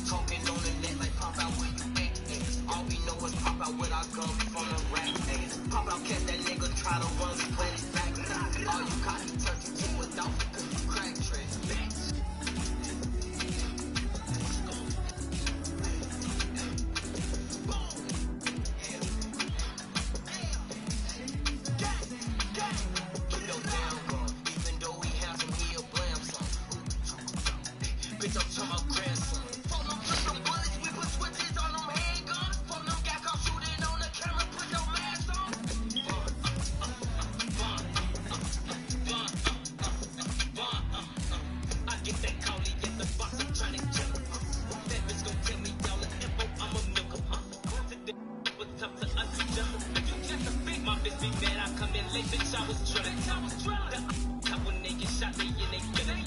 Talking on the net like pop out where you at. All we know is pop out with our guns from the rap. Pop out, catch that nigga, try to run, split it back. All you cocky turkey to a dolphin, cause you crack trick, bitch. Bitch, I'm talking about grandson. Phone them, put some bullets, we put switches on them handguns. Phone them, got caught shooting on the camera, put your mask on. I get that call, he get the box, I'm trying to kill him. That bitch gon' tell me y'all the info, I'ma milk him, was tough to us, you just a big, my bitch be mad, I come in late, bitch, I was drunk. The couple niggas shot, they in they feelin'.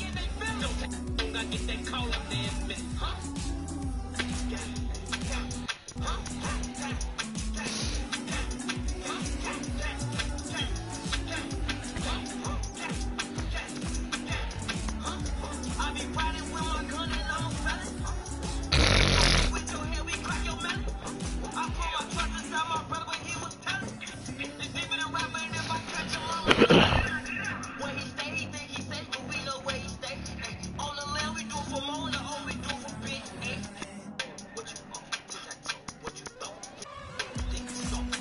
Don't take I get that call up there in a minute, huh? I be riding with my gun and I'm felon. With your hair, we crack your melon. I put my trust inside my brother when he was telling. It's even a rapper and if I catch him, I'm where he stay, he think he safe, but we know where he stay. On the land, we do for more, the home we do for big. What you want? What you thought?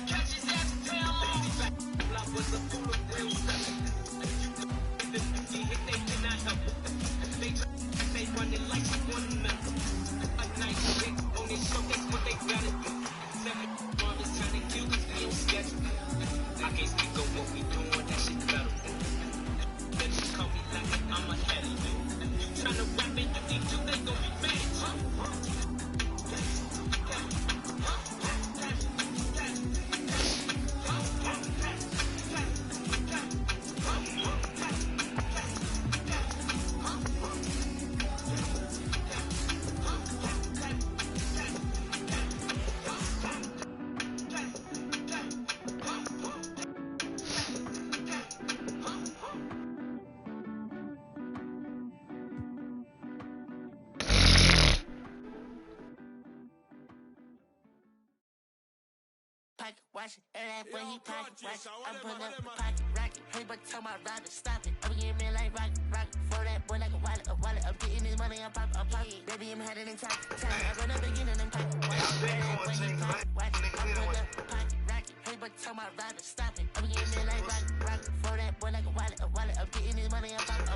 Catch his ass and tell him I was a fool of real stuff. He hit, they cannot help it. They running like one another. A nice trick on this show, that's what they gotta do. 7 bombers trying to kill us, we on schedule. I can't speak on what we doing, that shit better. Then you call me like I'm ahead of you. You tryna rap it, you think you, they gon' be mad at you. Watch it, that when he pocket watch it. I'm pulling up the pocket rocket. Hey, but tell my rider stop it. I'm getting me like rocket. For that boy like a wallet. I'm getting this money, I'm pocket. Baby, I'm heading in time. I run up again and I'm pocket watch it. That when he pocket watch it. I'm pulling up the pocket rocket. Hey, but tell my rider stop it. I'm getting me like rocket. For that boy like a wallet. I'm getting this money, I'm pocket.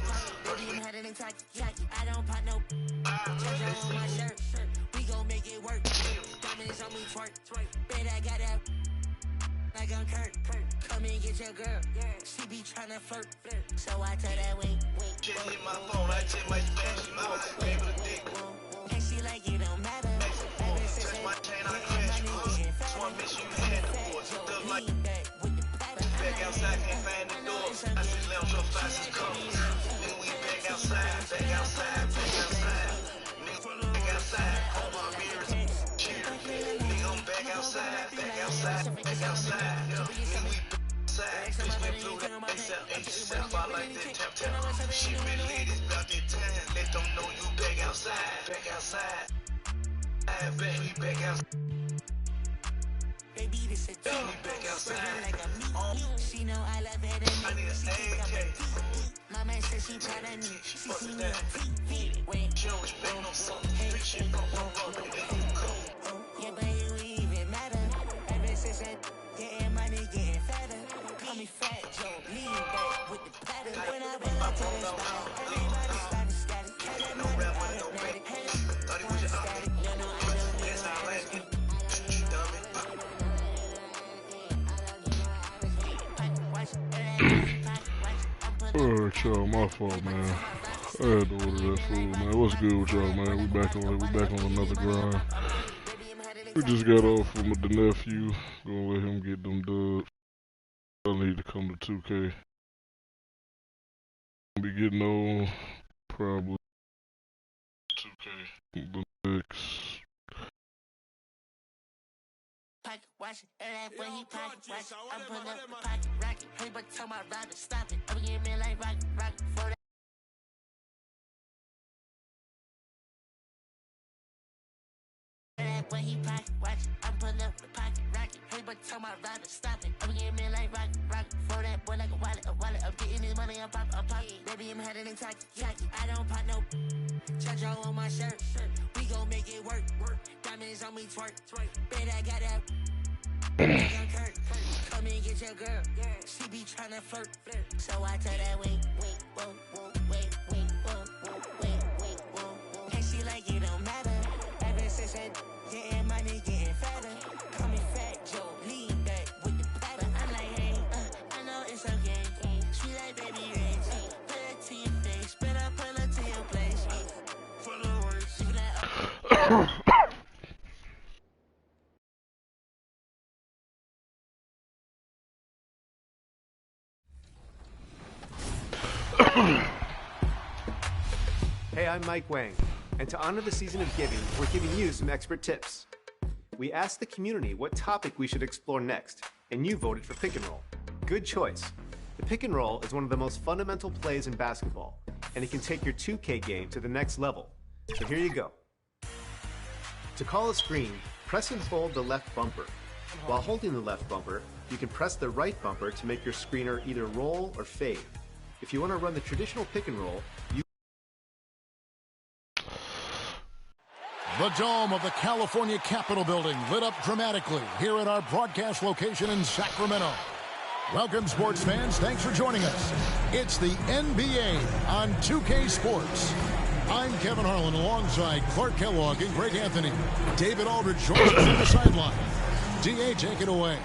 Baby, I'm heading in time. I don't pop no treasure on my shirt. We gon' make it work. Diamonds on me twerk. Bet I got that. Like I'm Kurt, come and get your girl. She be tryna flirt, so I tell that wink. Just hit my phone, I check my cash, you know I gave her the dick. And she like it don't matter. Touch my chain, I crash course. Just wanna make sure you had the force. Look like back outside, can't find the door. I just left so fast as colors. Then we back outside. Nigga, back outside, hold my mirrors. Nigga, I'm back outside. Yeah. Nigga, we outside. Bitch, we flew that ASAP. I like that tap. She been lit, it's about that time. Let them know you back outside. Baby, back outside. Baby, this a joke. Back outside. Like a meat. She know I love it and I need an AK. My man said she proud of me. She see me on TV. Wait, She don't respect no something. Street shit, go. yeah, but it even matter. Ever since that getting money, getting fatter. Call me Fat Joe, lean back with the pattern. When I pull up to the spot, everybody started scattered. No rap money, no bank. Thought he was your uncle. That's how I like it. Alright, y'all, my fault, man. I had to order that food, man. What's good with y'all, man? We back on another grind. We just got off with the nephew. Gonna let him get them dubs. I need to come to 2K. Be getting on probably 2K the next. Watch it, that when he pocket watch it. I'm pulling up the pocket rocket. Hey, but tell my rider stop it. I'm getting me like rocket. For that. pocket, watch it. I'm pulling up with a pocket, rocket. Hey, but tell my rider, stop it. I'm getting me like rocket. For that boy like a wallet. I'm getting this money, I'm pocket. Baby, I'm headed in tacky. I don't pop no. Charge on my shirt. We gon' make it work. Diamonds on me twerk. Bet I got that. Come and get your girl. She be tryna flirt. So I tell that wait, whoa, wait, whoa. And she like it don't matter. Ever since that getting money, getting fatter. Call me Fat Joe, lean back with the platter. I'm like, hey, I know it's okay. She like baby rings. Put it to your face, better pull it to your place. For the worst, she like, Hey, I'm Mike Wang, and to honor the season of giving, we're giving you some expert tips. We asked the community what topic we should explore next, and you voted for pick and roll. Good choice. The pick and roll is one of the most fundamental plays in basketball, and it can take your 2K game to the next level. So here you go. To call a screen, press and hold the left bumper. While holding the left bumper, you can press the right bumper to make your screener either roll or fade. If you want to run the traditional pick and roll, you The dome of the California Capitol building lit up dramatically here at our broadcast location in Sacramento. Welcome, sports fans. Thanks for joining us. It's the NBA on 2K Sports. I'm Kevin Harlan alongside Clark Kellogg and Greg Anthony. David Aldridge joins us on the sideline. DA, take it away.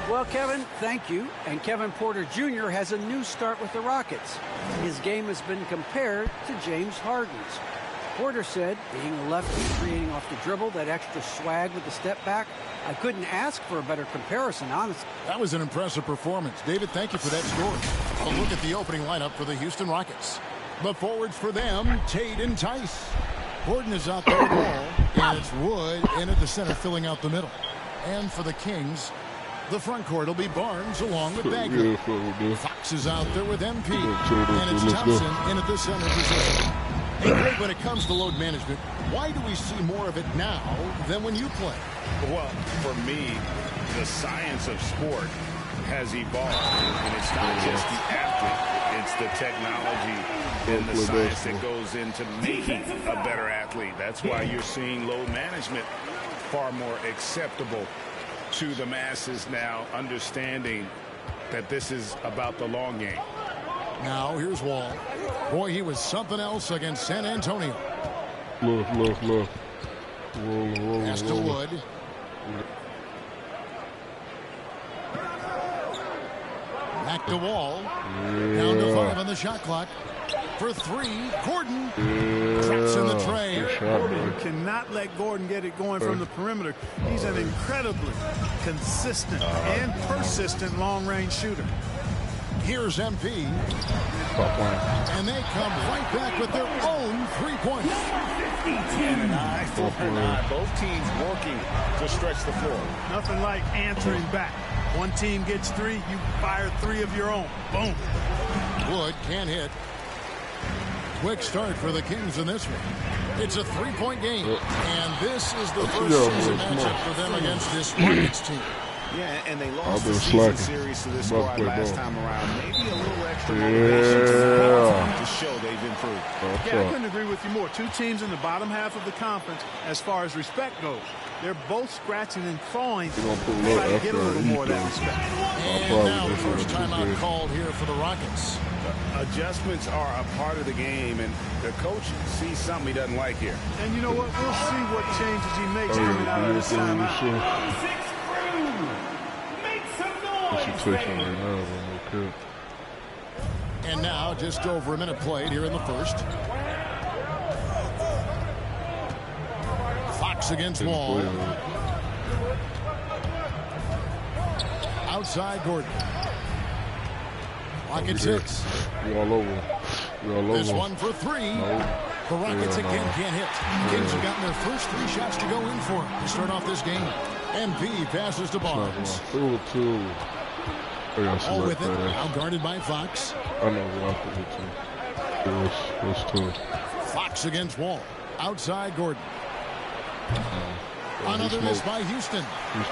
Well, Kevin, thank you. And Kevin Porter Jr. has a new start with the Rockets. His game has been compared to James Harden's. Porter said, being a lefty, creating off the dribble, that extra swag with the step back, I couldn't ask for a better comparison, honestly. That was an impressive performance. David, thank you for that score. A look at the opening lineup for the Houston Rockets. The forwards for them, Tate and Tice. Gordon is out there with Wall, and it's Wood in at the center, filling out the middle. And for the Kings, the front court will be Barnes along with Bagley. Fox is out there with MP, and it's Thompson in at the center position. Hey, Greg, when it comes to load management, why do we see more of it now than when you play? Well, for me, the science of sport has evolved, and it's not just the athlete, it's the technology and the science that goes into making a better athlete. That's why you're seeing load management far more acceptable to the masses now, understanding that this is about the long game. Now, here's Wall. Boy, he was something else against San Antonio. Look. Pass to Wood. Back to Wall. Down to 5 on the shot clock. For 3, Gordon. Traps in the tray. You cannot let Gordon get it going from the perimeter. He's an incredibly consistent and persistent long-range shooter. Here's MP. And they come right back with their own 3-pointer. And an eye for an eye. Both teams working to stretch the floor. Nothing like answering back. One team gets 3, you fire 3 of your own. Boom. Wood can't hit. Quick start for the Kings in this one. It's a 3-point game. And this is the first season matchup for them against this Rockets team. Yeah, and they lost the season series to this squad last time around. Maybe a little extra motivation to show they've improved. Yeah, I couldn't agree with you more. 2 teams in the bottom half of the conference as far as respect goes. They're both scratching and clawing to try to get a little more of that respect. And now the first timeout called here for the Rockets. Adjustments are a part of the game, and the coach sees something he doesn't like here. And you know what? We'll see what changes he makes coming out of this timeout. And now just over a minute played here in the first. Fox against Wall. Outside Gordon. Clock at 6. This one for 3. The Rockets again can't hit. The Kings have gotten their first 3 shots to go in for to start off this game. MP passes to Barnes. All with it. Now guarded by Fox. I know what it was too. Fox against Wall. Outside Gordon. Another miss by Houston.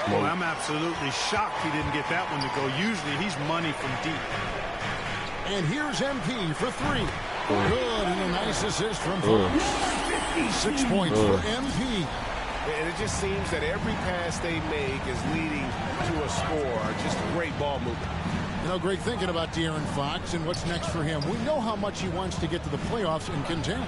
Well, I'm absolutely shocked he didn't get that one to go. Usually he's money from deep. And here's MP for three. Good, and a nice assist from Fox. 6 points for MP. And it just seems that every pass they make is leading to a score. Just great ball movement. You know, great thinking about De'Aaron Fox and what's next for him. We know how much he wants to get to the playoffs and contend.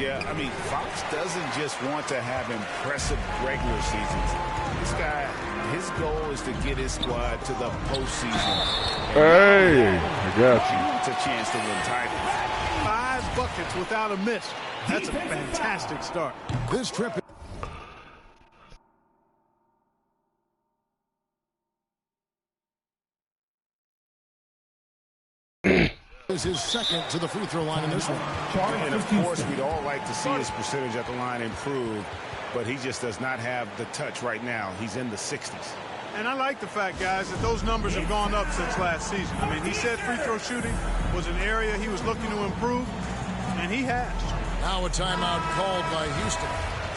Yeah, I mean, Fox doesn't just want to have impressive regular seasons. This guy, his goal is to get his squad to the postseason. Hey, I got you. He wants a chance to win titles. 5 buckets without a miss. That's a fantastic start. This trip is his second to the free throw line in this one. And of course, we'd all like to see his percentage at the line improve, but he just does not have the touch right now. He's in the 60s. And I like the fact, guys, that those numbers have gone up since last season. I mean, he said free throw shooting was an area he was looking to improve, and he has. Now a timeout called by Houston.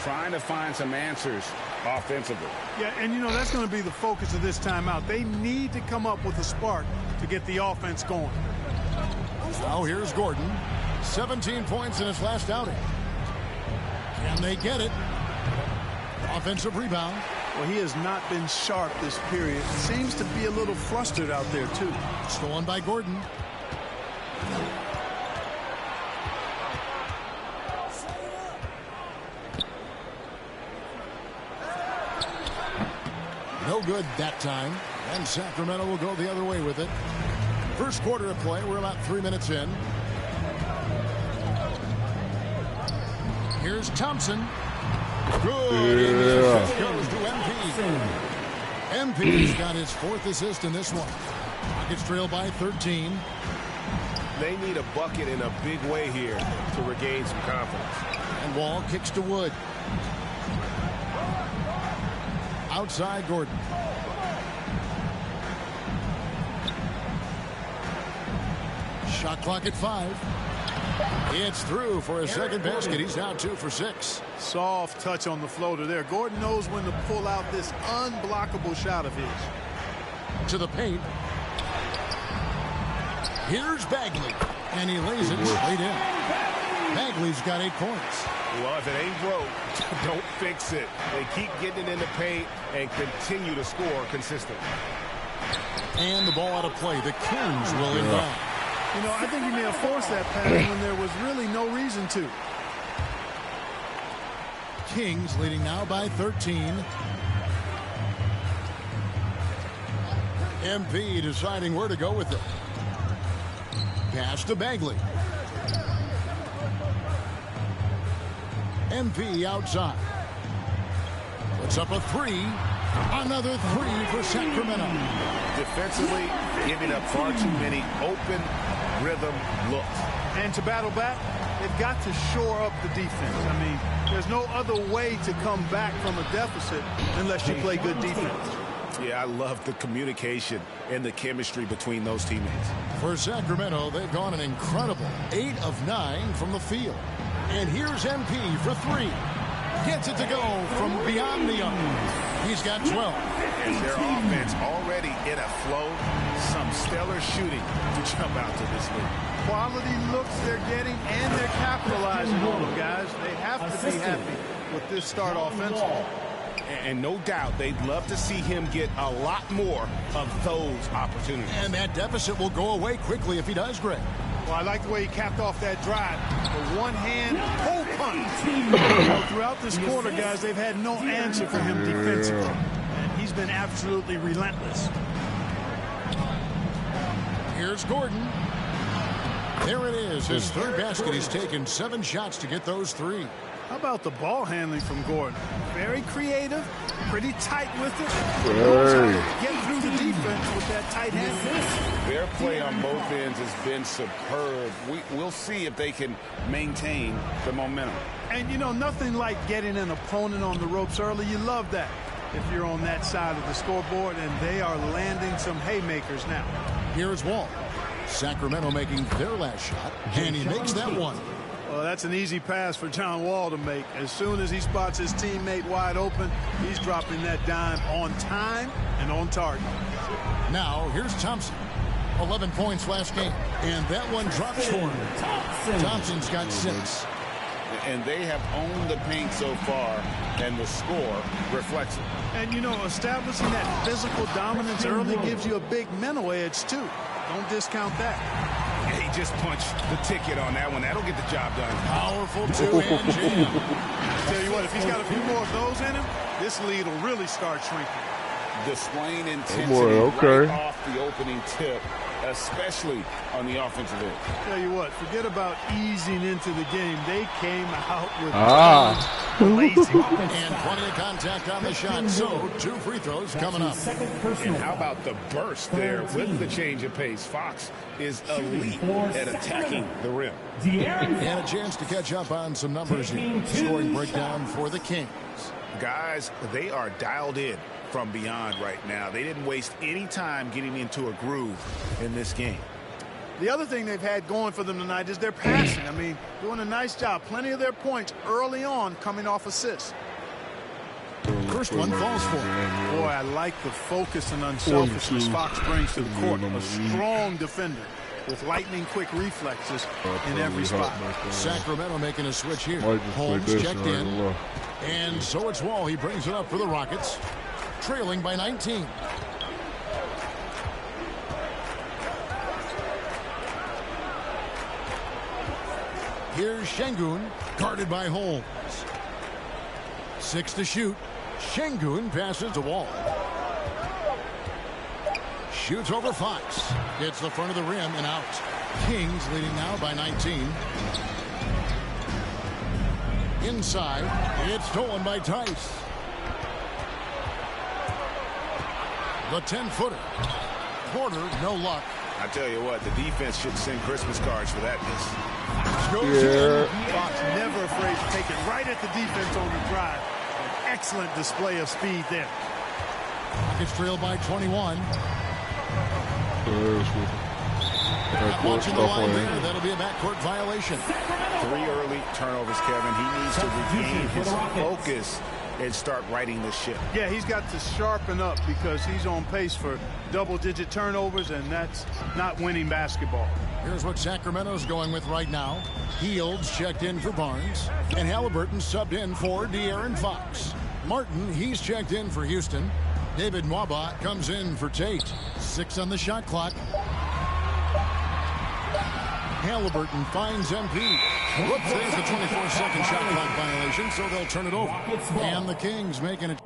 Trying to find some answers offensively. Yeah, and you know, that's going to be the focus of this timeout. They need to come up with a spark to get the offense going. Now here's Gordon. 17 points in his last outing. Can they get it? Offensive rebound. Well, he has not been sharp this period. Seems to be a little flustered out there, too. Stolen by Gordon. No good that time. And Sacramento will go the other way with it. First quarter of play. We're about 3 minutes in. Here's Thompson. Good. Yeah. Goes to MP. MP's got his 4th assist in this one. Rockets trail by 13. They need a bucket in a big way here to regain some confidence. And Wall kicks to Wood. Outside Gordon. Shot clock at 5. It's through for a second basket. He's now 2 for 6. Soft touch on the floater there. Gordon knows when to pull out this unblockable shot of his. To the paint. Here's Bagley. And he lays it straight in. Bagley's got 8 points. Well, if it ain't broke, don't fix it. They keep getting it in the paint and continue to score consistently. And the ball out of play. The Kings will inbound. You know, I think he may have forced that pass when there was really no reason to. Kings leading now by 13. MP deciding where to go with it. Pass to Bagley. MP outside. Puts up a 3. Another 3 for Sacramento. Defensively, giving up far too many open rhythm looks. And to battle back, they've got to shore up the defense. I mean, there's no other way to come back from a deficit unless you play good defense. Yeah, I love the communication and the chemistry between those teammates. For Sacramento, they've gone an incredible 8 of 9 from the field. And here's MP for 3. Gets it to go from beyond the arc. He's got 12. And their offense already in a flow. Some stellar shooting to jump out to this league. Quality looks they're getting, and they're capitalizing on them, guys. They have to be happy with this start offensively. And no doubt they'd love to see him get a lot more of those opportunities. And that deficit will go away quickly if he does, Greg. Well, I like the way he capped off that drive. The one-hand pull punch. Throughout this quarter, guys, they've had no answer for him defensively. And he's been absolutely relentless. Here's Gordon. There it is, his 3rd basket. He's taken 7 shots to get those 3. How about the ball handling from Gordon? Very creative, pretty tight with it. Get through the defense with that tight hand. Their play on both ends has been superb. We'll see if they can maintain the momentum. And, you know, nothing like getting an opponent on the ropes early. You love that if you're on that side of the scoreboard, and they are landing some haymakers now. Here's Wall. Sacramento making their last shot, and he makes that one. Well, that's an easy pass for John Wall to make. As soon as he spots his teammate wide open, he's dropping that dime on time and on target. Now, here's Thompson. 11 points last game. And that one drops for him. Thompson's got 6. And they have owned the paint so far, and the score reflects it. And, you know, establishing that physical dominance early gives you a big mental edge, too. Don't discount that. He just punched the ticket on that one. That'll get the job done. Powerful two-hand jam. Tell you what, if he's got a few more of those in him, this lead will really start shrinking. Displaying intensity right off the opening tip, especially on the offensive end. Tell you what, forget about easing into the game. They came out with lazy. And plenty of contact on the shot. So 2 free throws coming up. And how about the burst there with the change of pace? Fox is elite at attacking the rim. And a chance to catch up on some numbers here. Scoring breakdown for the Kings. Guys, they are dialed in from beyond right now. They didn't waste any time getting into a groove in this game. The other thing they've had going for them tonight is their passing. I mean, doing a nice job. Plenty of their points early on coming off assists. First one falls for him. Boy, I like the focus and unselfishness Fox brings to the court. A strong defender with lightning-quick reflexes in every spot. Sacramento making a switch here. Holmes checked in. And so it's Wall. He brings it up for the Rockets. Trailing by 19. Here's Şengün, guarded by Holmes. 6 to shoot. Şengün passes to Wall. Shoots over Fox. Hits the front of the rim and out. Kings leading now by 19. Inside. It's stolen by Tice. The 10-footer. Porter, no luck. I tell you what, the defense should send Christmas cards for that miss. Fox never afraid to take it right at the defense on the drive. An excellent display of speed there. It's trailed by 21. Watching the line there, that'll be a backcourt violation. 3 early turnovers, Kevin. He needs to regain his focus and start righting this ship. Yeah, he's got to sharpen up because he's on pace for double-digit turnovers, and that's not winning basketball. Here's what Sacramento's going with right now. Heald's checked in for Barnes, and Halliburton subbed in for De'Aaron Fox. Martin, he's checked in for Houston. David Nwaba comes in for Tate. 6 on the shot clock. Halliburton finds MP. Whoops, there's the 24-second shot clock violation, so they'll turn it over. And the Kings making a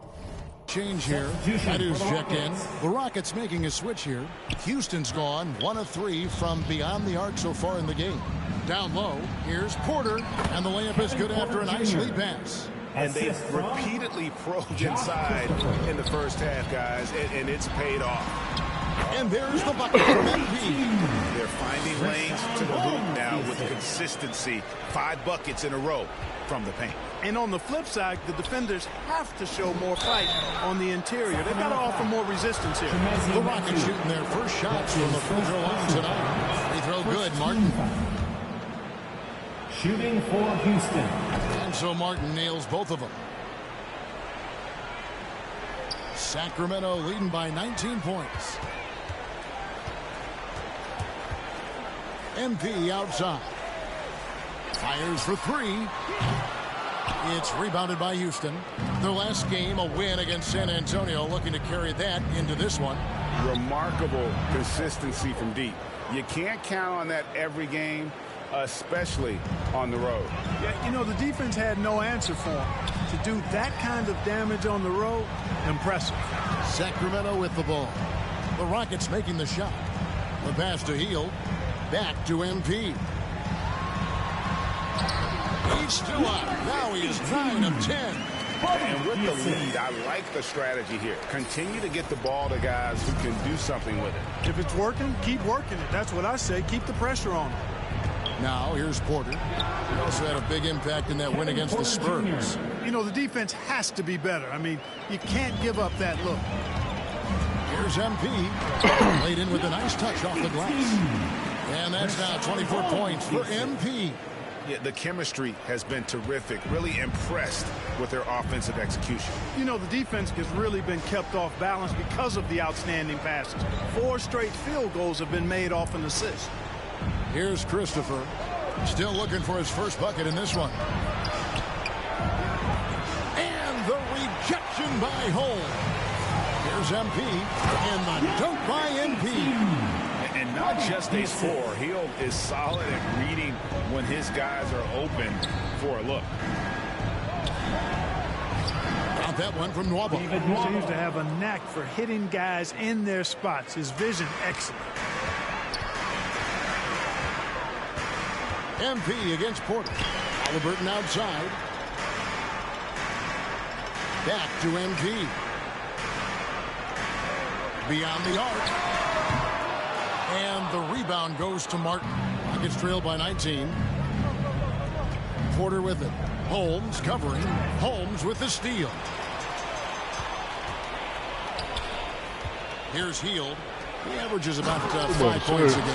change here. Adu's checked in. The Rockets making a switch here. Houston's gone 1 of 3 from beyond the arc so far in the game. Down low, here's Porter, and the layup is good after a nice lead pass. And they've repeatedly probed inside in the first half, guys, and it's paid off. And there's the bucket from MP. They're finding lanes to the hoop now with consistency. 5 buckets in a row from the paint. And on the flip side, the defenders have to show more fight on the interior. They've got to offer more resistance here. The Rockets shooting their first shots from the free throw line tonight. Free throw good, Martin. Shooting for Houston. And so Martin nails both of them. Sacramento leading by 19 points. MP outside. Fires for 3. It's rebounded by Houston. Their last game, a win against San Antonio, looking to carry that into this one. Remarkable consistency from deep. You can't count on that every game, especially on the road. Yeah, you know, the defense had no answer for him. To do that kind of damage on the road, impressive. Sacramento with the ball. The Rockets making the shot. The pass to Hield. Back to MP. He's still up. Now he is 9 of 10. And with the lead, I like the strategy here. Continue to get the ball to guys who can do something with it. If it's working, keep working it. That's what I say. Keep the pressure on him. Now here's Porter. He also had a big impact in that win against the Spurs. You know, the defense has to be better. I mean, you can't give up that look. Here's MP. Laid in with a nice touch off the glass. And that's now 24 points for MP. Yeah, the chemistry has been terrific. Really impressed with their offensive execution. You know, the defense has really been kept off balance because of the outstanding passes. 4 straight field goals have been made off an assist. Here's Christopher. Still looking for his first bucket in this one. And the rejection by Holmes. Here's MP. And the dunk by MP. And not just a scorer. Hill is solid at reading when his guys are open for a look. Got that one from Nwaba. He seems to have a knack for hitting guys in their spots. His vision, excellent. MP against Porter. Halliburton outside. Back to MP. Beyond the arc. And the rebound goes to Martin. Rockets trail by 19. Porter with it. Holmes covering. Holmes with the steal. Here's Hield. He averages about 5 points a game.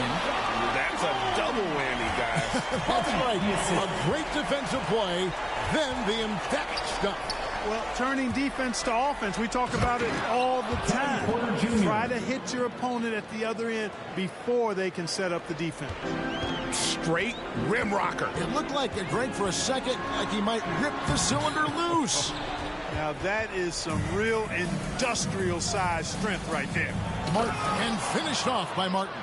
That's a double whammy, guys. That's right. A great defensive play. Then the emphatic stuff. Well, turning defense to offense, we talk about it all the time. Try to hit your opponent at the other end before they can set up the defense. Straight rim rocker. It looked like Greg for a second, like he might rip the cylinder loose. Now that is some real industrial size strength right there. Martin, and finished off by Martin.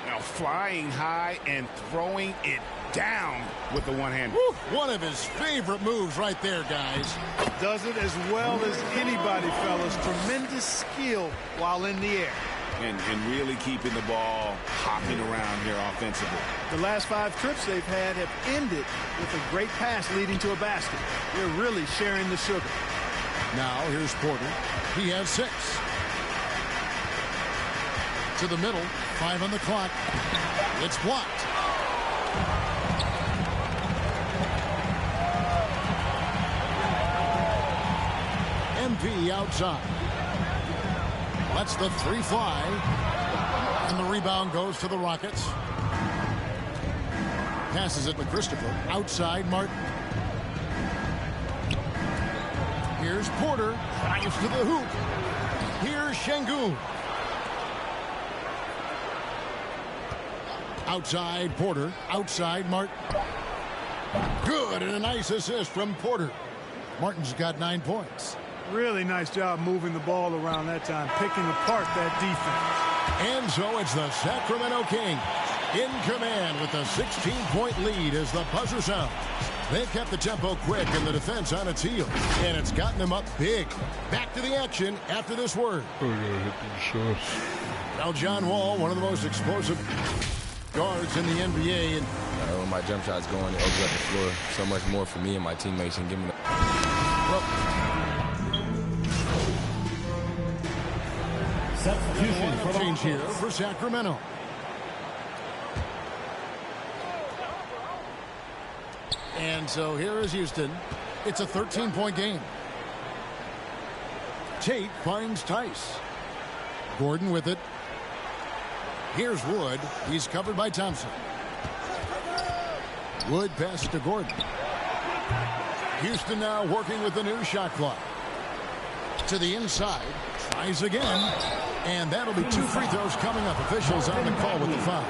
Now flying high and throwing it down with the one hand. One of his favorite moves right there, guys. Does it as well as anybody, fellas. Tremendous skill while in the air. And really keeping the ball hopping around here offensively. The last 5 trips they've had have ended with a great pass leading to a basket. They're really sharing the sugar. Now here's Porter. He has 6. To the middle. 5 on the clock. It's blocked. MP outside. Lets the 3 fly. And the rebound goes to the Rockets. Passes it to Christopher. Outside Martin. Here's Porter. Drives to the hoop. Here's Şengün. Outside Porter. Outside Martin. Good, and a nice assist from Porter. Martin's got 9 points. Really nice job moving the ball around that time, picking apart that defense. And so it's the Sacramento Kings in command with a 16-point lead as the buzzer sounds. They've kept the tempo quick and the defense on its heels, and it's gotten them up big. Back to the action after this word. Oh, yeah, hit these shots. Now John Wall, one of the most explosive guards in the NBA. And when my jump shot's going, it opens up the floor so much more for me and my teammates and give me the... Well, substitution change here for Sacramento. And so here is Houston. It's a 13-point game. Tate finds Tice. Gordon with it. Here's Wood. He's covered by Thompson. Wood passes to Gordon. Houston now working with the new shot clock. To the inside. Tries again. And that'll be 2 free throws coming up. Officials on the call with the foul.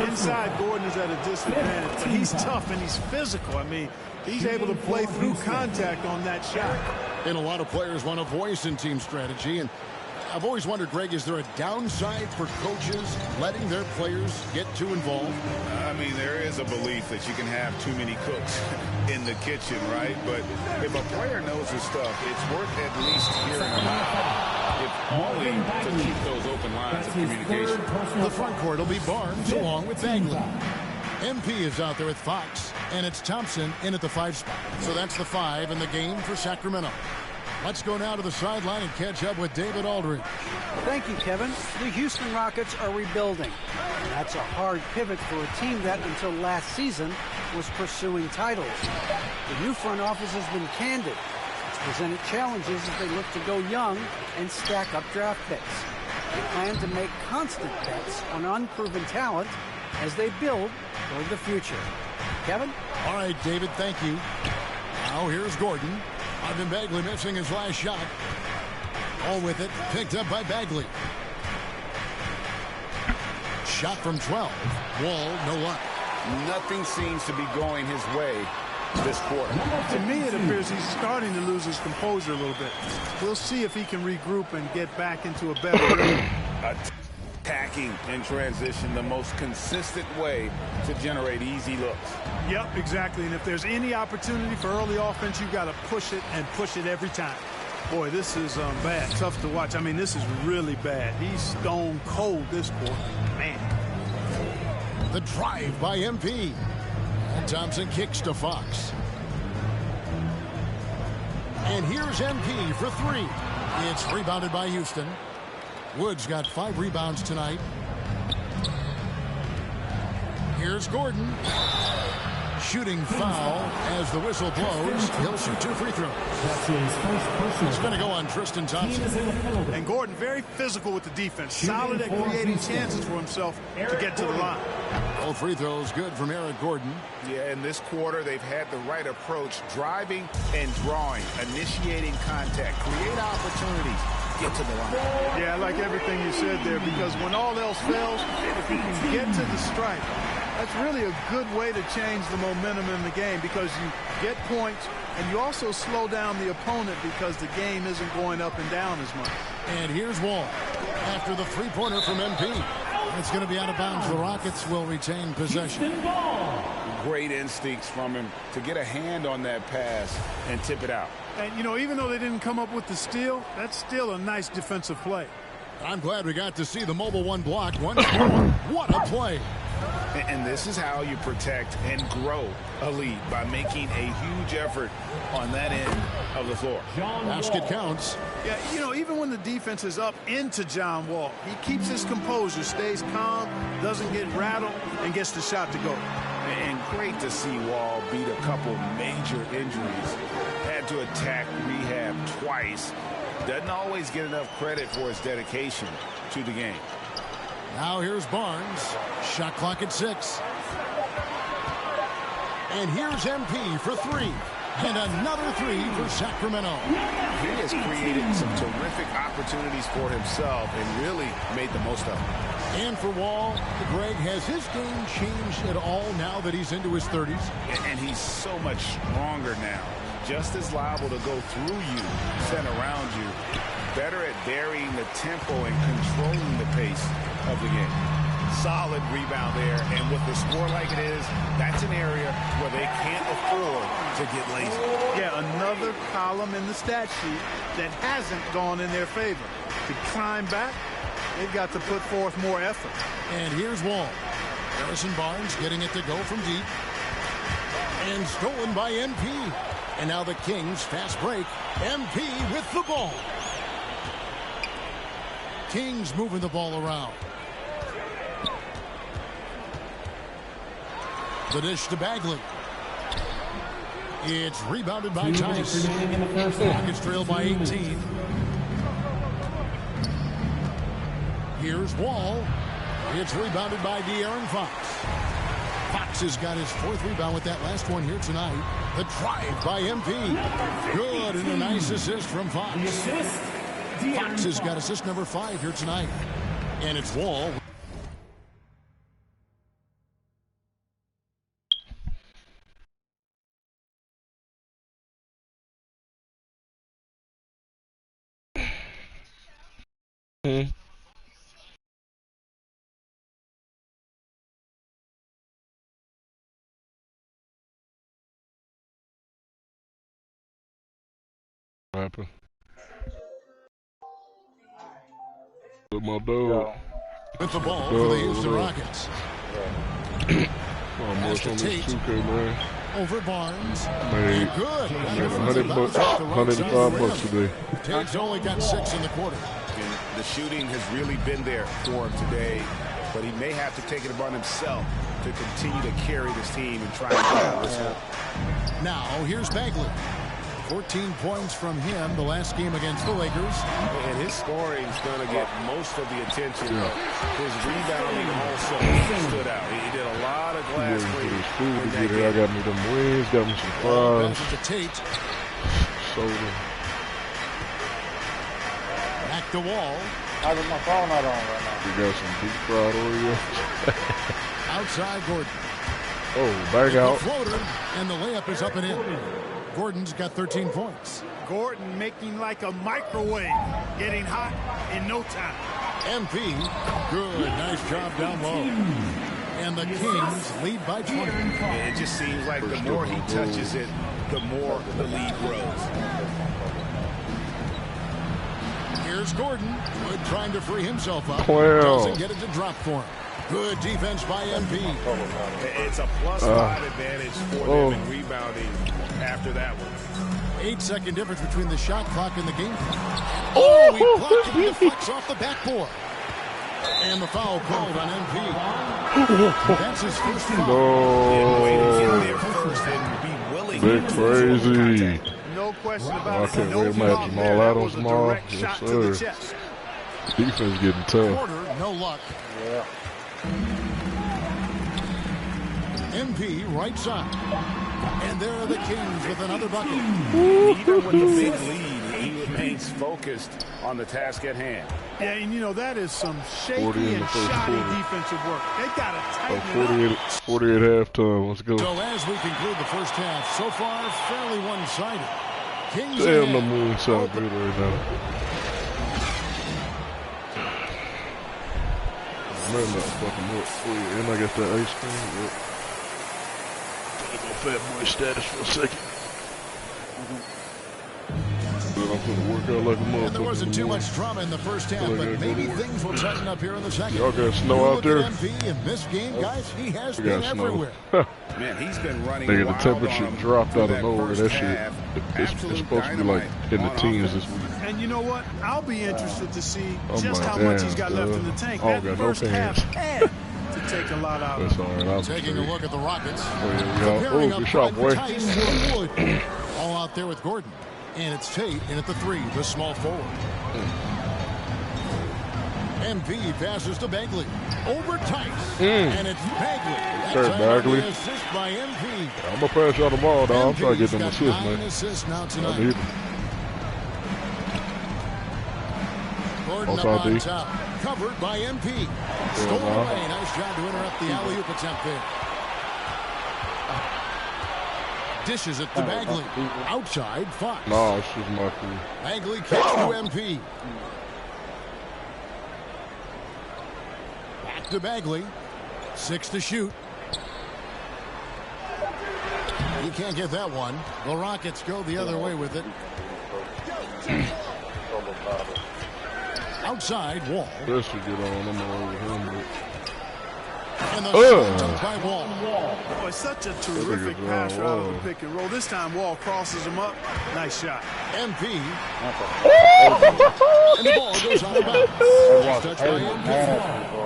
Inside, Gordon is at a disadvantage, but he's tough and he's physical. I mean, he's able to play through contact on that shot. And a lot of players want a voice in team strategy. And I've always wondered, Greg, is there a downside for coaches letting their players get too involved? I mean, there is a belief that you can have too many cooks in the kitchen, right? But if a player knows his stuff, it's worth at least hearing them out, if only to keep those open lines of communication. The front court will be Barnes along with Bagley. MP is out there with Fox, and it's Thompson in at the 5 spot. So that's the 5 in the game for Sacramento. Let's go now to the sideline and catch up with David Aldridge. Thank you, Kevin. The Houston Rockets are rebuilding. That's a hard pivot for a team that, until last season, was pursuing titles. The new front office has been candid. It's presented challenges as they look to go young and stack up draft picks. They plan to make constant bets on unproven talent as they build toward the future. Kevin? All right, David, thank you. Now here's Gordon. Ivan Bagley missing his last shot. All with it, picked up by Bagley. Shot from 12. Wall, no luck. Nothing seems to be going his way this quarter. To me, it appears he's starting to lose his composure a little bit. We'll see if he can regroup and get back into a better rhythm. Attacking in transition, the most consistent way to generate easy looks. Yep, exactly. And if there's any opportunity for early offense, you've got to push it and push it every time. Boy, this is bad. Tough to watch. I mean, this is really bad. He's stone cold this quarter. Man. The drive by MP. And Thompson kicks to Fox. And here's MP for three. It's rebounded by Houston. Woods got 5 rebounds tonight. Here's Gordon. Shooting foul as the whistle blows. He'll shoot 2 free throws. It's going to go on Tristan Thompson. And Gordon very physical with the defense. Solid at creating chances for himself to get to the line. All free throws good from Eric Gordon. Yeah, in this quarter, they've had the right approach. Driving and drawing. Initiating contact. Create opportunities. Get to the line. Yeah, I like everything you said there, because when all else fails, if you can get to the stripe, that's really a good way to change the momentum in the game, because you get points and you also slow down the opponent because the game isn't going up and down as much. And here's Wall after the three-pointer from MP. It's going to be out of bounds. The Rockets will retain possession. Great instincts from him to get a hand on that pass and tip it out. And, you know, even though they didn't come up with the steal, that's still a nice defensive play. I'm glad we got to see the mobile one block once more. What a play. And this is how you protect and grow a lead, by making a huge effort on that end of the floor. Basket counts. Yeah, you know, even when the defense is up into John Wall, he keeps his composure, stays calm, doesn't get rattled, and gets the shot to go. And great to see Wall beat a couple major injuries. Had to attack rehab twice. Doesn't always get enough credit for his dedication to the game. Now here's Barnes. Shot clock at 6. And here's MP for 3. And another 3 for Sacramento. He has created some terrific opportunities for himself and really made the most of them. And for Wall, Greg, has his game changed at all now that he's into his 30s? And he's so much stronger now. Just as liable to go through you, send around you. Better at varying the tempo and controlling the pace of the game. Solid rebound there, and with the score like it is, that's an area where they can't afford to get lazy. Yeah, another column in the stat sheet that hasn't gone in their favor. To climb back, they've got to put forth more effort. And here's Wall. Harrison Barnes getting it to go from deep. And stolen by MP. And now the Kings fast break. MP with the ball. Kings moving the ball around. The dish to Bagley. It's rebounded by Tice. Rockets trail by 18. Here's Wall. It's rebounded by De'Aaron Fox. Fox has got his 4th rebound with that last one here tonight. The drive by MP. Good, and a nice assist from Fox. Fox has got assist number 5 here tonight. And it's Wall. What happened? With my dog. With the ball for the Houston Rockets. Almost on this 2K, man. Over Barnes. Made Good. $105 today. Tate's only got 6 in the quarter. And the shooting has really been there for him today, but he may have to take it upon himself to continue to carry this team and try and get out of this hole. Now here's Bagley. 14 points from him the last game against the Lakers. And his scoring's going to get most of the attention. But his rebounding also stood out. He did a lot of glass cleaning. Food to get here. I got me them wings, got me some fries. To Tate. Soda. Back to Wall. I got my phone not on right now. We got some deep fried Oreos. Outside Gordon. Oh, back out. Floater, and the layup is up and in. Gordon's got 13 points. Gordon making like a microwave, getting hot in no time. MP, good, nice job down low. And the Kings lead by 20. And it just seems like the more he touches it, the more the lead grows. Here's Gordon. Good trying to free himself up. Wow. Doesn't get it to drop for him. Good defense by MP. It's a +5 advantage for them in rebounding after that one. 8-second difference between the shot clock and the game. Oh, he blocked it and deflects off the backboard. And the foul called on MP. That's his first foul. Big crazy. No question about it. I can't wait to match Jamal Adams tomorrow. Yes, sir. Defense getting tough. Porter, no luck. Yeah. MP right side. And there are the Kings with another bucket. Even with the big lead, he remains focused on the task at hand. Yeah, and you know, that is some shaky and shoddy defensive work. They got to tighten it up. 48 halftime. Let's go. So as we conclude the first half, so far fairly one-sided. Kings Damn, the ahead. moon sound good right now. Man, that fucking milk. Oh, and I got that ice cream. Yep. Gotta go fat boy status for a second. Then I'm gonna work out like a motherfucker. And there wasn't too much drama in the first half, but maybe things will tighten up here in the second. Y'all got snow out there? MP in this game, guys, he has We been got snow. everywhere. Man, he's been running Nigga, the wild temperature on him dropped through out of nowhere. That shit, half. it's supposed to be like in the teens this week. And you know what? I'll be interested to see Oh just my how much damn, he's got left in the tank. I don't That got no first half pants. had to take a lot out of That's him. alright. I'll Taking a look at the Rockets. Oh, yeah, Preparing oh, up good shot, front, boy. Tice and Wood. All out there with Gordon. And it's Tate in at the 3, the small forward. MP passes to Bagley. Over Tice. And it's Bagley. Sure, Bagley. Assist by MP. I'm gonna pass y'all the ball, dog. I'm trying to get them got assists, 9 man. assists now I tonight. need them. Gordon up Outside on D. top. Covered by MP. Stole away. Nice job to interrupt the alley-oop attempt there. Dishes it to Bagley. Outside, Fox. Nah, it's just my crew. Bagley kicks to MP. Back to Bagley. 6 to shoot. He can't get that one. The Rockets go the other way with it. Outside, Wall. That should get on. I'm all over him, but And the shot took by Wall. Boy, such a terrific Look at passer out of Wall. the pick and roll. This time, Wall crosses him up. Nice shot. MP. And the ball goes out of bounds. Touched by MP.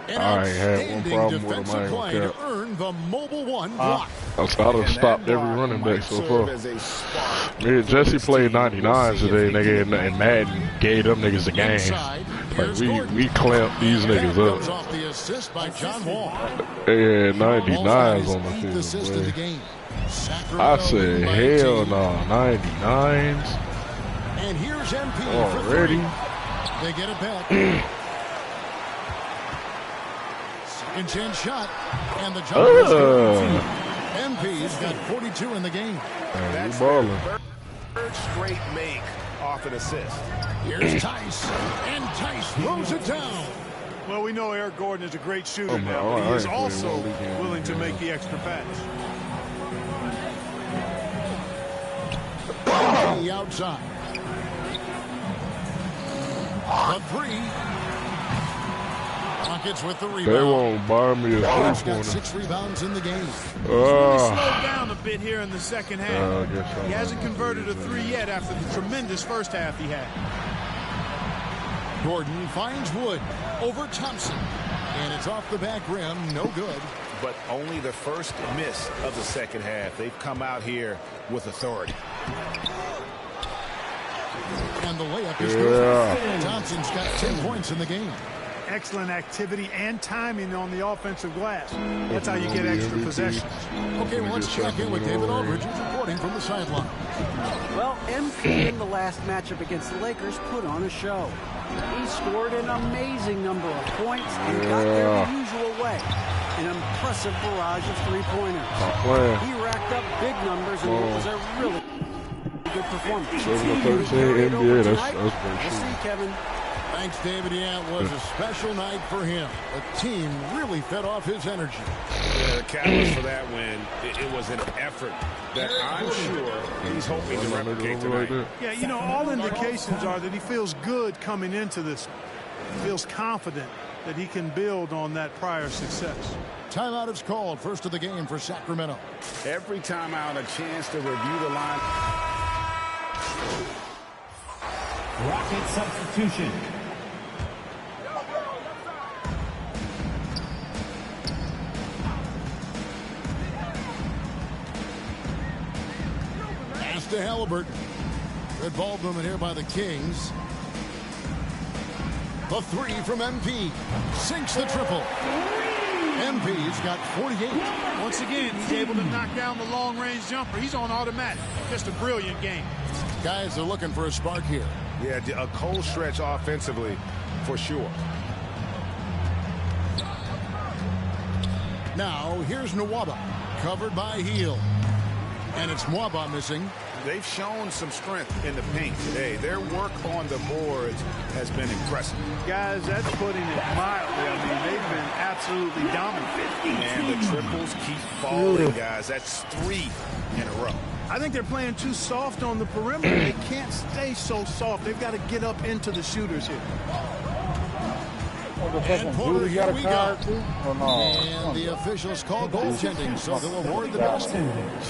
An I ain't had one outstanding problem with him. I defensive ain't play gonna to cap. earn the mobile 1 block. I've stopped every running back so far. As a spark. Me and Jesse played 99s today, nigga, and Madden gave them niggas the game. Inside, Like, here's we Gordon. clamped these niggas Comes up. off the assist by John Wall. They had Wall's got 99s his on the 8th field, assist of the boy. game. I Sacramento said, leading by hell 18. no, 99s And here's MP for already. 3. They get it back. Second chance shot. And the jump is good. MP's got 42 in the game. Man, That's we ballin'. their third straight make off an assist. Here's Tice. And Tice throws it down. Well, we know Eric Gordon is a great shooter Oh, my now, God, but I he is ain't playing also no weekend willing to game. make the extra pass. The outside. The 3. Rockets with the They rebound. won't buy me a He's got three-pointer. 6 rebounds in the game. Really slowed down a bit here in the second half. I guess He hasn't converted a 3 yet after the tremendous first half he had. Gordon finds Wood over Thompson. And it's off the back rim. No good. but only the first miss of the second half. They've come out here with authority. And the layup is good. Thompson's got 10 points in the game. Excellent activity and timing on the offensive glass. That's how you get extra possessions. Okay, well, let's check in with David Aldridge, who's reporting from the sideline. Well, MP in the last matchup against the Lakers put on a show. He scored an amazing number of points and got there the usual way. An impressive barrage of three-pointers. He racked up big numbers in what was a really good performance. 7-13 NBA, that's We'll great. see, Kevin. Thanks, David. Yeah, it was a special night for him. The team really fed off his energy. The catalyst for that win, it was an effort that I'm sure he's hoping to replicate tonight. Yeah, you know, all indications are that he feels good coming into this. He feels confident that he can build on that prior success. Timeout is called. First of the game for Sacramento. Every timeout, a chance to review the line. Rocket substitution. Pass to Halliburton. Good ball movement here by the Kings. The three from MP. Sinks the triple. MP's got 48. Once again, he's able to knock down the long-range jumper. He's on automatic. Just a brilliant game. Guys are looking for a spark here. Yeah, a cold stretch offensively, for sure. Now, here's Nwaba. Covered by Heel. And it's Nwaba missing. They've shown some strength in the paint today. Their work on the boards has been impressive. Guys, that's putting it mildly. I mean, they've been absolutely dominant. And the triples keep falling, guys. That's 3 in a row. I think they're playing too soft on the perimeter. They can't stay so soft. They've got to get up into the shooters here. And Porter, here we go. And the officials call goaltending, so they'll award the best.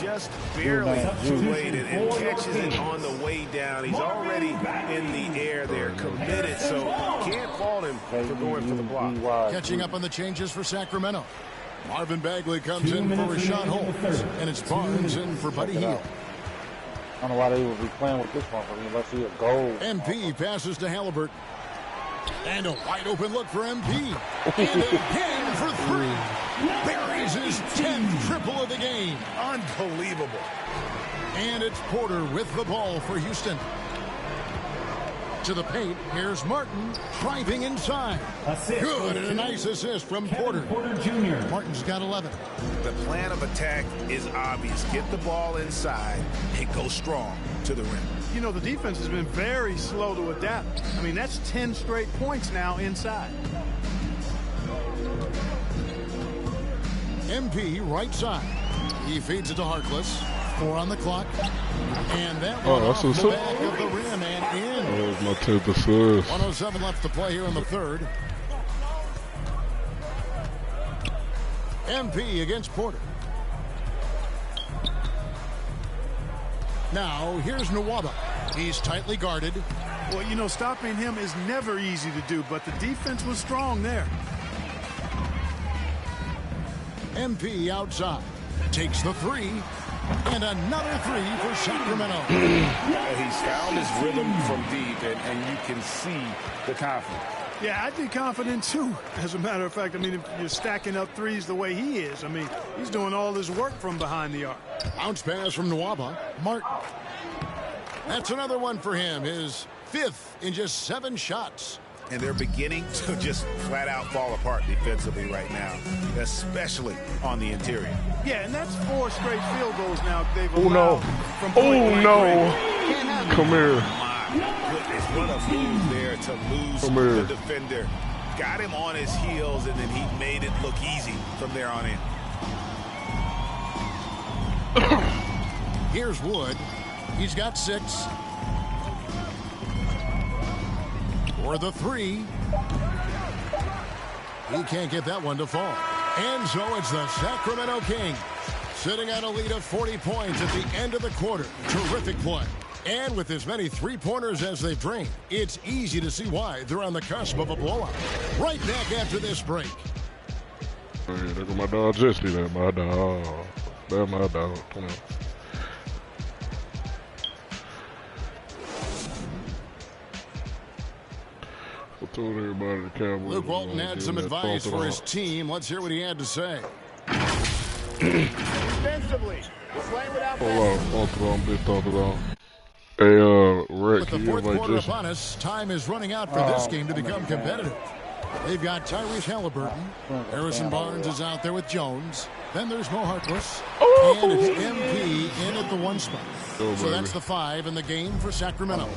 Just barely too late and catches it on the way down. He's already in the air there, committed, so can't fault him for going for the block. Catching up on the changes for Sacramento. Marvin Bagley comes in for Rashawn Holmes, and it's Barnes in for Buddy Hield. I don't know why they would be playing with this one unless he a goal. MP passes to Halliburton. And a wide open look for MP. And again for 3. Buries his 10th triple of the game. Unbelievable. And it's Porter with the ball for Houston. To the paint, here's Martin driving inside. Good, and a nice assist from Porter. Jr. Martin's got 11. The plan of attack is obvious. Get the ball inside and go strong to the rim. You know, the defense has been very slow to adapt. I mean, that's 10 straight points now inside. MP right side. He feeds it to Harkless. 4 on the clock. And that one off the back of the rim and in. That was my 10th assist. 107 left to play here in the third. MP against Porter. Now, here's Nwaba. He's tightly guarded. Well, you know, stopping him is never easy to do, but the defense was strong there. MP outside. Takes the 3. And another 3 for Sacramento. He's found his rhythm from deep, and you can see the confidence. Yeah, I'd be confident, too. As a matter of fact, I mean, if you're stacking up threes the way he is, I mean, he's doing all his work from behind the arc. Bounce pass from Nwaba. Martin. That's another one for him. His 5th in just 7 shots. And they're beginning to just flat out fall apart defensively right now, especially on the interior. Yeah, and that's 4 straight field goals now they've allowed. Oh, no. From oh, no. Come here. My goodness, what a move there to lose the defender. Got him on his heels, and then he made it look easy from there on in. Here's Wood. He's got 6. For the 3. He can't get that one to fall. And so it's the Sacramento Kings sitting at a lead of 40 points at the end of the quarter. Terrific play. And with as many three-pointers as they've drained, it's easy to see why they're on the cusp of a blowout. Right back after this break. Oh, yeah, there go my dog Jesse. That's my dog. That's my dog. Come on. I told everybody the Cowboys. Luke Walton had some advice for his team. Let's hear what he had to say. Defensively, playing without Hey, Rex, With the fourth quarter upon us, time is running out for this game to become competitive. They've got Tyrese Halliburton. Harrison Barnes is out there with Jones. Then there's Mo Harkless. And it's MP in at the 1 spot. So that's the 5 in the game for Sacramento.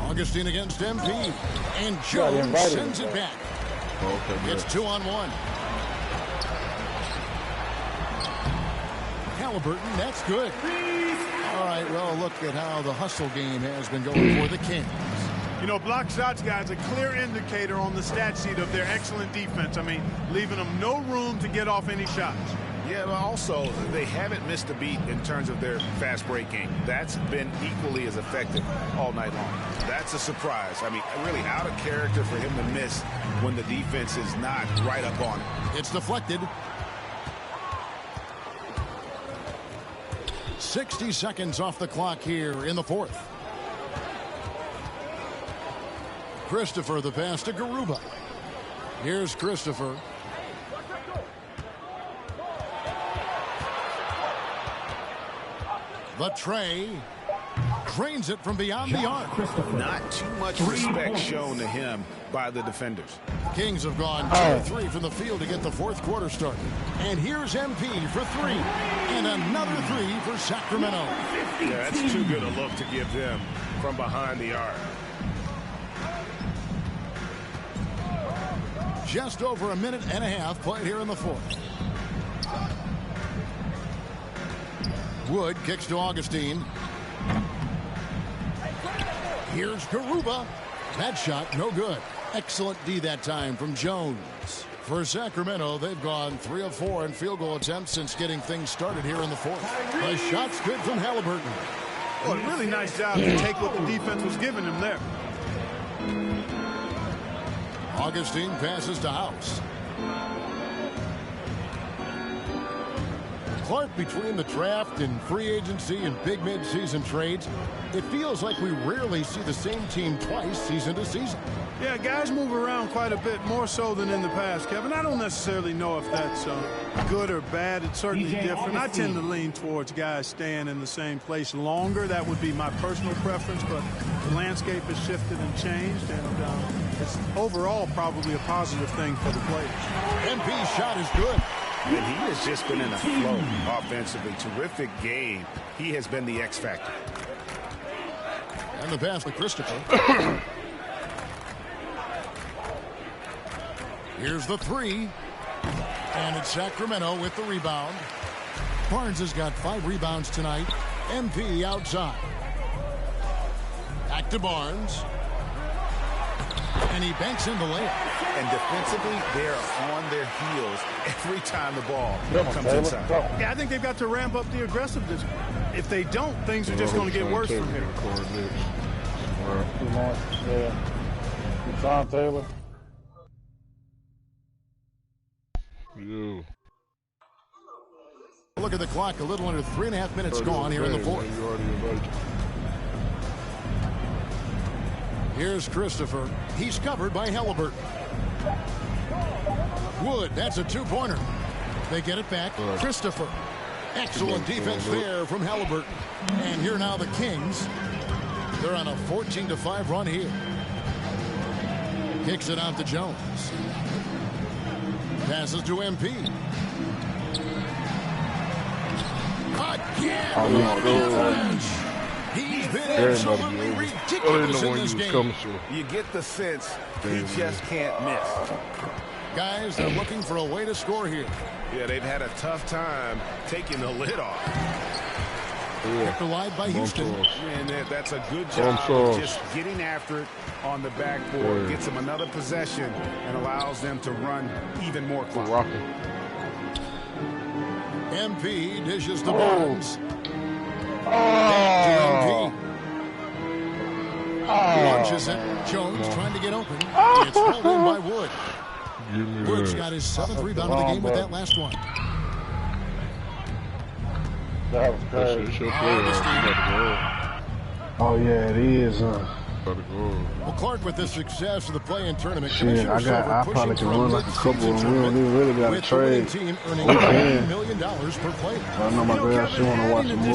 Augustine against MP. And Jones sends it back. It's 2-on-1. Halliburton, that's good. All right, well, look at how the hustle game has been going for the Kings. You know, block shots, guys, a clear indicator on the stat sheet of their excellent defense. I mean, leaving them no room to get off any shots. Yeah, but also, they haven't missed a beat in terms of their fast break game. That's been equally as effective all night long. That's a surprise. I mean, really out of character for him to miss when the defense is not right up on it. It's deflected. 60 seconds off the clock here in the fourth. Christopher, the pass to Garuba. Here's Christopher. The tray. Drains it from beyond the arc. Not too much respect shown to him by the defenders. Kings have gone 2-3 from the field to get the fourth quarter started. And here's MP for 3. And another 3 for Sacramento. Yeah, that's too good a look to give them from behind the arc. Just over a minute and a half played here in the fourth. Wood kicks to Augustine. Here's Garuba. That shot, no good. Excellent D that time from Jones. For Sacramento, they've gone 3 of 4 in field goal attempts since getting things started here in the fourth. The shot's good from Halliburton. Oh, a really nice job to take what the defense was giving him there. Augustine passes to House. Clark, between the draft and free agency and big mid-season trades, it feels like we rarely see the same team twice season to season. Yeah, guys move around quite a bit more so than in the past, Kevin. I don't necessarily know if that's good or bad. It's certainly different. I tend to lean towards guys staying in the same place longer. That would be my personal preference, but the landscape has shifted and changed, and it's overall probably a positive thing for the players. MP's shot is good. And he has just been in a flow offensively. Terrific game. He has been the X factor. And the pass to Christopher. Here's the 3. And it's Sacramento with the rebound. Barnes has got 5 rebounds tonight. MP outside. Back to Barnes. And he banks in the layup. And defensively, they're on their heels every time the ball comes inside. Yeah, I think they've got to ramp up the aggressiveness. If they don't, things are just going to get worse from here. Sean Taylor. Yeah. Look at the clock. A little under 3.5 minutes gone here in the fourth. Here's Christopher. He's covered by Halliburton. Wood, that's a 2-pointer. They get it back. Christopher. Excellent defense there from Halliburton. And here now the Kings. They're on a 14-5 run here. Kicks it out to Jones. Passes to MP. Again. He's been absolutely ridiculous in this game. You get the sense he just can't miss. Guys, they're looking for a way to score here. Yeah, they've had a tough time taking the lid off. Kept alive by Houston. And that's a good job of just getting after it on the backboard. Gets them another possession and allows them to run even more clock. MP dishes the Barnes. Back to MP. Launches it. Jones trying to get open. It's pulled in by Wood. Wood's got his 7th rebound of the game with that last one. That was crazy. Oh, yeah, it is. Well, Clark, with the success of the play-in tournament, shit, I probably can run like a couple of them. We really got to trade. Team earning $1 million per play. I know my girl, she want to watch a movie.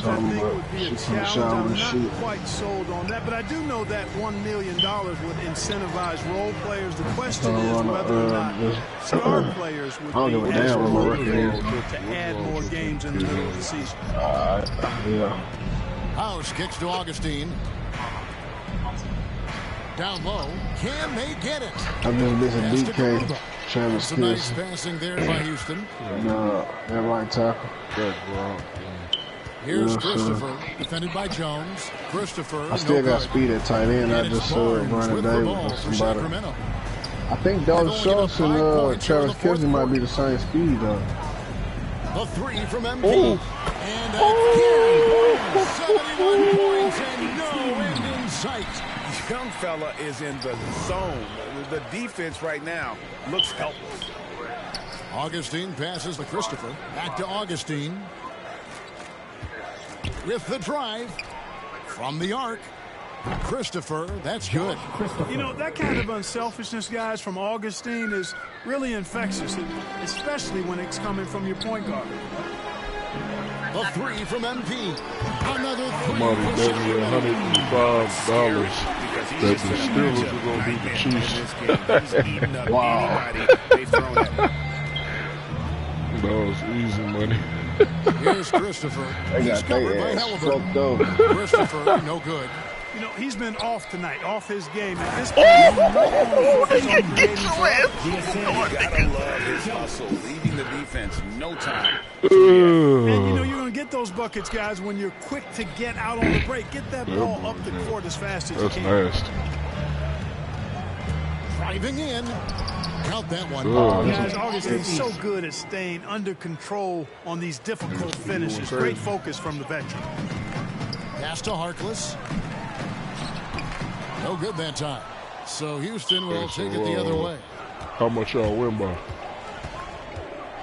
Something, but she's in the shower and shit. I'm not quite sold on that, but I do know that $1 million would incentivize role players. The question is whether or not star players would be as motivated to add more games in the middle of the season. Yeah. House kicks to Augustine. Down low, can they get it? I've been listening to DK, Travis Some nice passing there by Houston. No, that right tackle. Here's Christopher, defended by Jones. Christopher, I still got speed at tight end. I just saw Brandon Davis with somebody. I think Dalton Schultz and Travis Kelce might be the same speed, though. The 3 from MP. Ooh. And again, 71 points and no end in sight. Young fella is in the zone. The defense right now looks helpless. Augustine passes to Christopher. Back to Augustine. With the drive from the arc. Christopher, that's good. You know, that kind of unselfishness, guys, from Augustine is really infectious, especially when it's coming from your point guard. The 3 from MP. Another 3. Somebody bet me $105 that the Steelers are going to beat the Chiefs. Wow. That was easy money. Here's Christopher. They got their ass fucked up. Christopher, no good. You know, he's been off tonight, off his game. At this point, you gotta love his hustle, leading the defense, no time. And you know, you're going to get those buckets, guys, when you're quick to get out on the break. Get that ball up the court as fast as you can. That's nasty. Driving in. Count that one. Guys, Augustine's so good at staying under control on these difficult finishes. Great focus from the veteran. Pass to Harkless. No good that time. So Houston will take it the other way. How much y'all win by?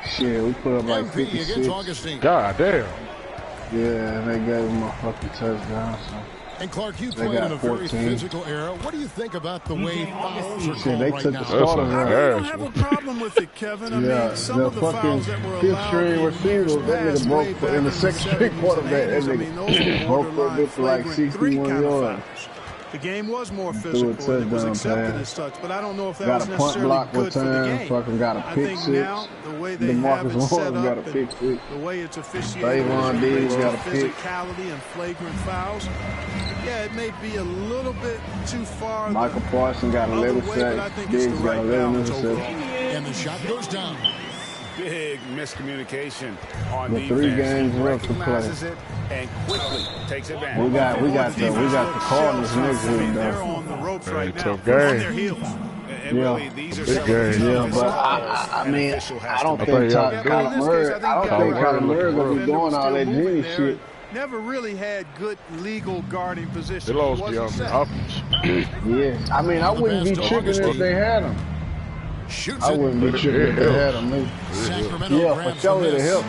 Shit, we put up like 56. Against Augustine. God damn. Yeah, they gave him a fucking touchdown. So. And Clark, you play in a very physical era. What do you think about the way fouls are called they right took now? the starters out. I don't have a problem with it, Kevin. I mean, some of the fouls that were fifth allowed string receivers, that nigga broke in the second string quarterback. That nigga broke for a bit for like 61 yards. The game was more physical and it was accepted as such, but I don't know if that was got a punt necessarily block good one for the time. game. Fucking got a pick six. Now, the way they have it set up, got a pick six. the way it's officiated, Trayvon Diggs got a pick. physicality and flagrant fouls. Yeah, it may be a little bit too far. Michael Parsons got 11 sacks. Diggs got 11 interceptions. And the shot goes down. Big miscommunication on With defense. 3 games left to play. It and quickly takes advantage. We got the Cardinals next week, They're though. on the ropes right now. Tough On game. their heels. And really, these are some game. Yeah, but I mean, I don't think Kyler Murray gonna be doing all that genius shit. Never really had good legal guarding position. They lost DeAndre Hopkins. Yeah, I mean, I wouldn't be tripping if they had him. I wouldn't be tripping if they had him. Yeah, for sure it'll help.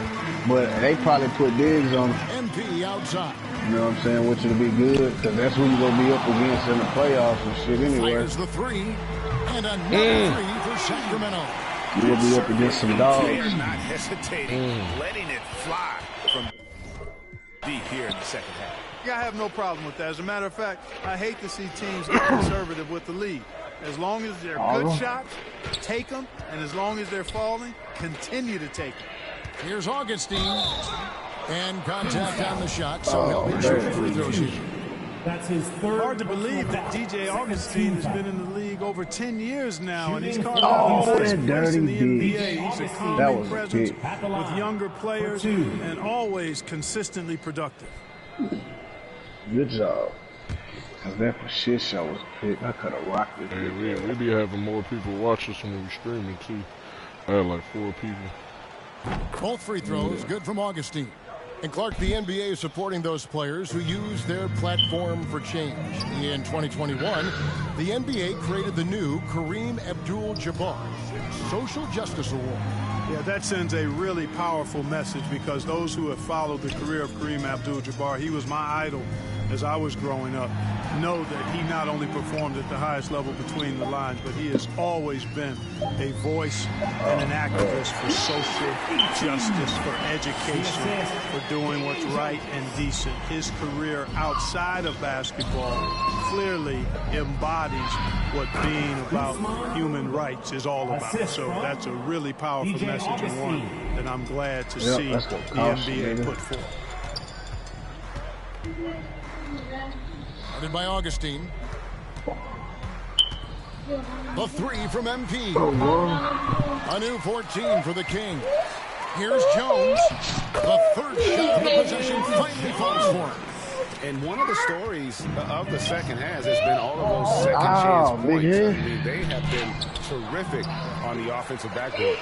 But they probably put Diggs on MP outside. You know what I'm saying? Which will be good, because that's who you're going to be up against in the playoffs and shit anyway. Fires the 3, and another 3 for Sacramento. You'll be up against some dogs. They're not hesitating, letting it fly from deep here in the second half. Yeah, I have no problem with that. As a matter of fact, I hate to see teams get conservative with the lead. As long as they're good shots, take them. And as long as they're falling, continue to take them. Here's Augustine. And contact on the shot, so he'll be shooting free throws here. That's his third. Hard to believe that DJ Augustine has been in the league over 10 years now, and he's carved Oh, out a nice that place in dirty the bitch. NBA. He's a That calming was a presence kick. with younger players and always consistently productive. Good job. Because that for shit show was a pick. I could have rocked it. Hey, we be having more people watch us when we streaming, too. I had like 4 people. Both free throws, good from Augustine. And Clark, the NBA is supporting those players who use their platform for change. In 2021, the NBA created the new Kareem Abdul-Jabbar Social Justice Award. Yeah, that sends a really powerful message because those who have followed the career of Kareem Abdul-Jabbar, he was my idol as I was growing up, know that he not only performed at the highest level between the lines, but he has always been a voice and an activist for social justice, for education, for doing what's right and decent. His career outside of basketball clearly embodies what being about human rights is all about. So that's a really powerful message and one that I'm glad to see the NBA put forth. Guarded by Augustine. The three from MP. A new 14 for the King. Here's Jones. The third shot of the possession finally falls for him. And one of the stories of the second half has been all of those second chance points. I mean, they have been terrific on the offensive backboard.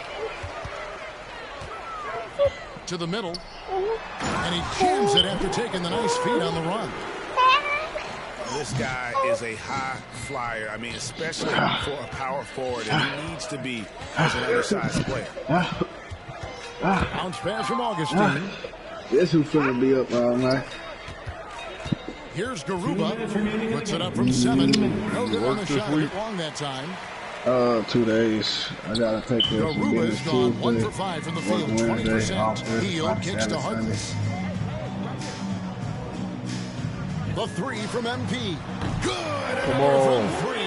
To the middle. And he jams it after taking the nice feed on the run. This guy is a high flyer. I mean, especially for a power forward, and he needs to be as an undersized player. Bounce pass from Augustine. This who's finna be up all night. Here's Garuba. Puts it up from 7. No good on the shot. Hit long that time. 2 days. I gotta take care of some business. Garuba's gone 1 for 5 from the field. 20%. Yall kicks to Harkless. The 3 from MP. Good. Come on. From 3.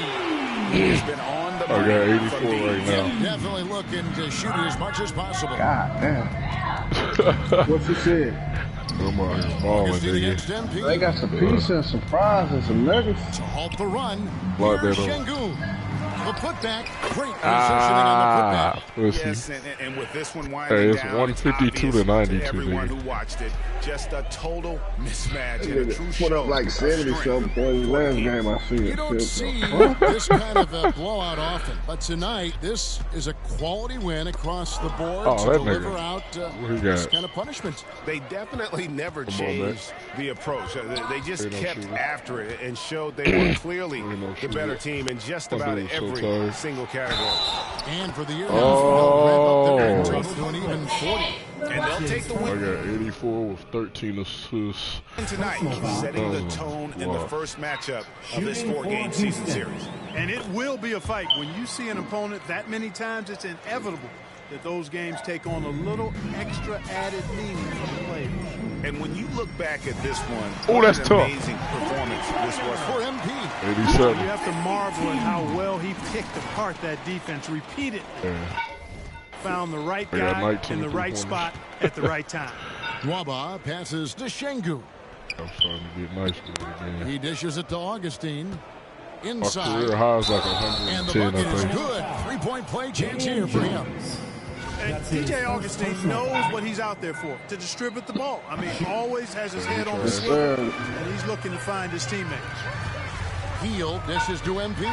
He's been on the I got 84 right now. Definitely looking to shoot it as much as possible. God damn. What's he said? Come on, balling, nigga. They got some pizza and some fries and some nuggets. To halt the run. Block Here's that up. Şengün. The putback. Great positioning on the putback. Yes, and with this one winding it's down, 152 to 92. to everyone who watched it, just a total mismatch and a true Put show up like 70 something for his last game. I see it. You don't see this kind of a blowout often, but tonight this is a quality win across the board to deliver out this kind of punishment. They definitely never changed the approach. They just kept after it and showed they were clearly the better team in just about every single category. And for the year, they'll wrap up their total to an even 40. And they'll take the win. I got 84 with 13 assists. And tonight, setting the tone in the first matchup of this 4-game season series. And it will be a fight. When you see an opponent that many times, it's inevitable that those games take on a little extra added meaning for the players. And when you look back at this one, that's what an tough. amazing performance this was for MP. 87. You have to marvel at how well he picked apart that defense repeatedly. Found the right guy in the right spot at the right time. Nwaba passes to Şengün. I'm starting to get nice with it again. He dishes it to Augustine. My Inside. career high is like And the 110, bucket I is think. good. 3-point play chance here for him. And DJ Augustine knows what he's out there for, to distribute the ball. I mean, always has his head on the swivel, and he's looking to find his teammates. Yall dishes to MP.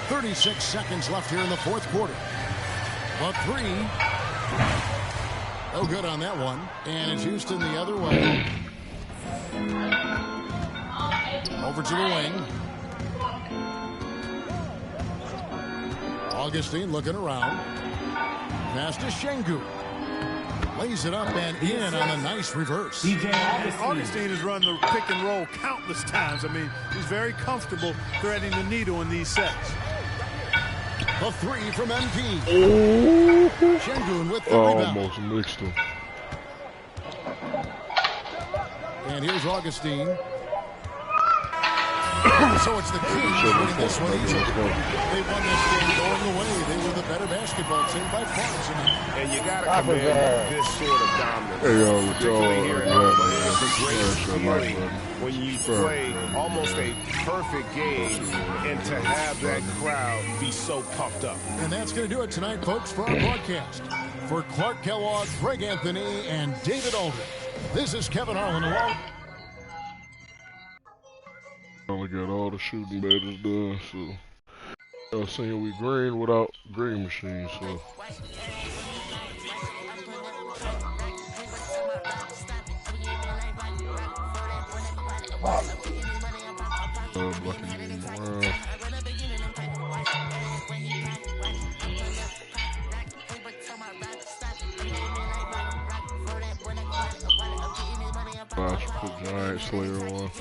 36 seconds left here in the fourth quarter. The 3. No good on that one. And it's Houston the other way. Over to the wing. Augustine looking around. Pass to Şengün. Lays it up and in on a nice reverse. Augustine has run the pick and roll countless times. I mean, he's very comfortable threading the needle in these sets. The 3 from MP. Şengün with the rebound. Almost mixed him. And here's Augustine. So it's the Kings winning this one easily. They won this game going away. They were the better basketball team by far tonight. And you got to commend this sort of dominance. Particularly here at home. It's a great feeling when you play almost a perfect game and to have that crowd be so pumped up. And that's going to do it tonight, folks, for our broadcast. For Clark Kellogg, Greg Anthony, and David Aldridge, this is Kevin Harlan along. Only got all the shooting badges done, so I seen we green without green machines, so Blocking him around. Watch, put Giant Slayer on.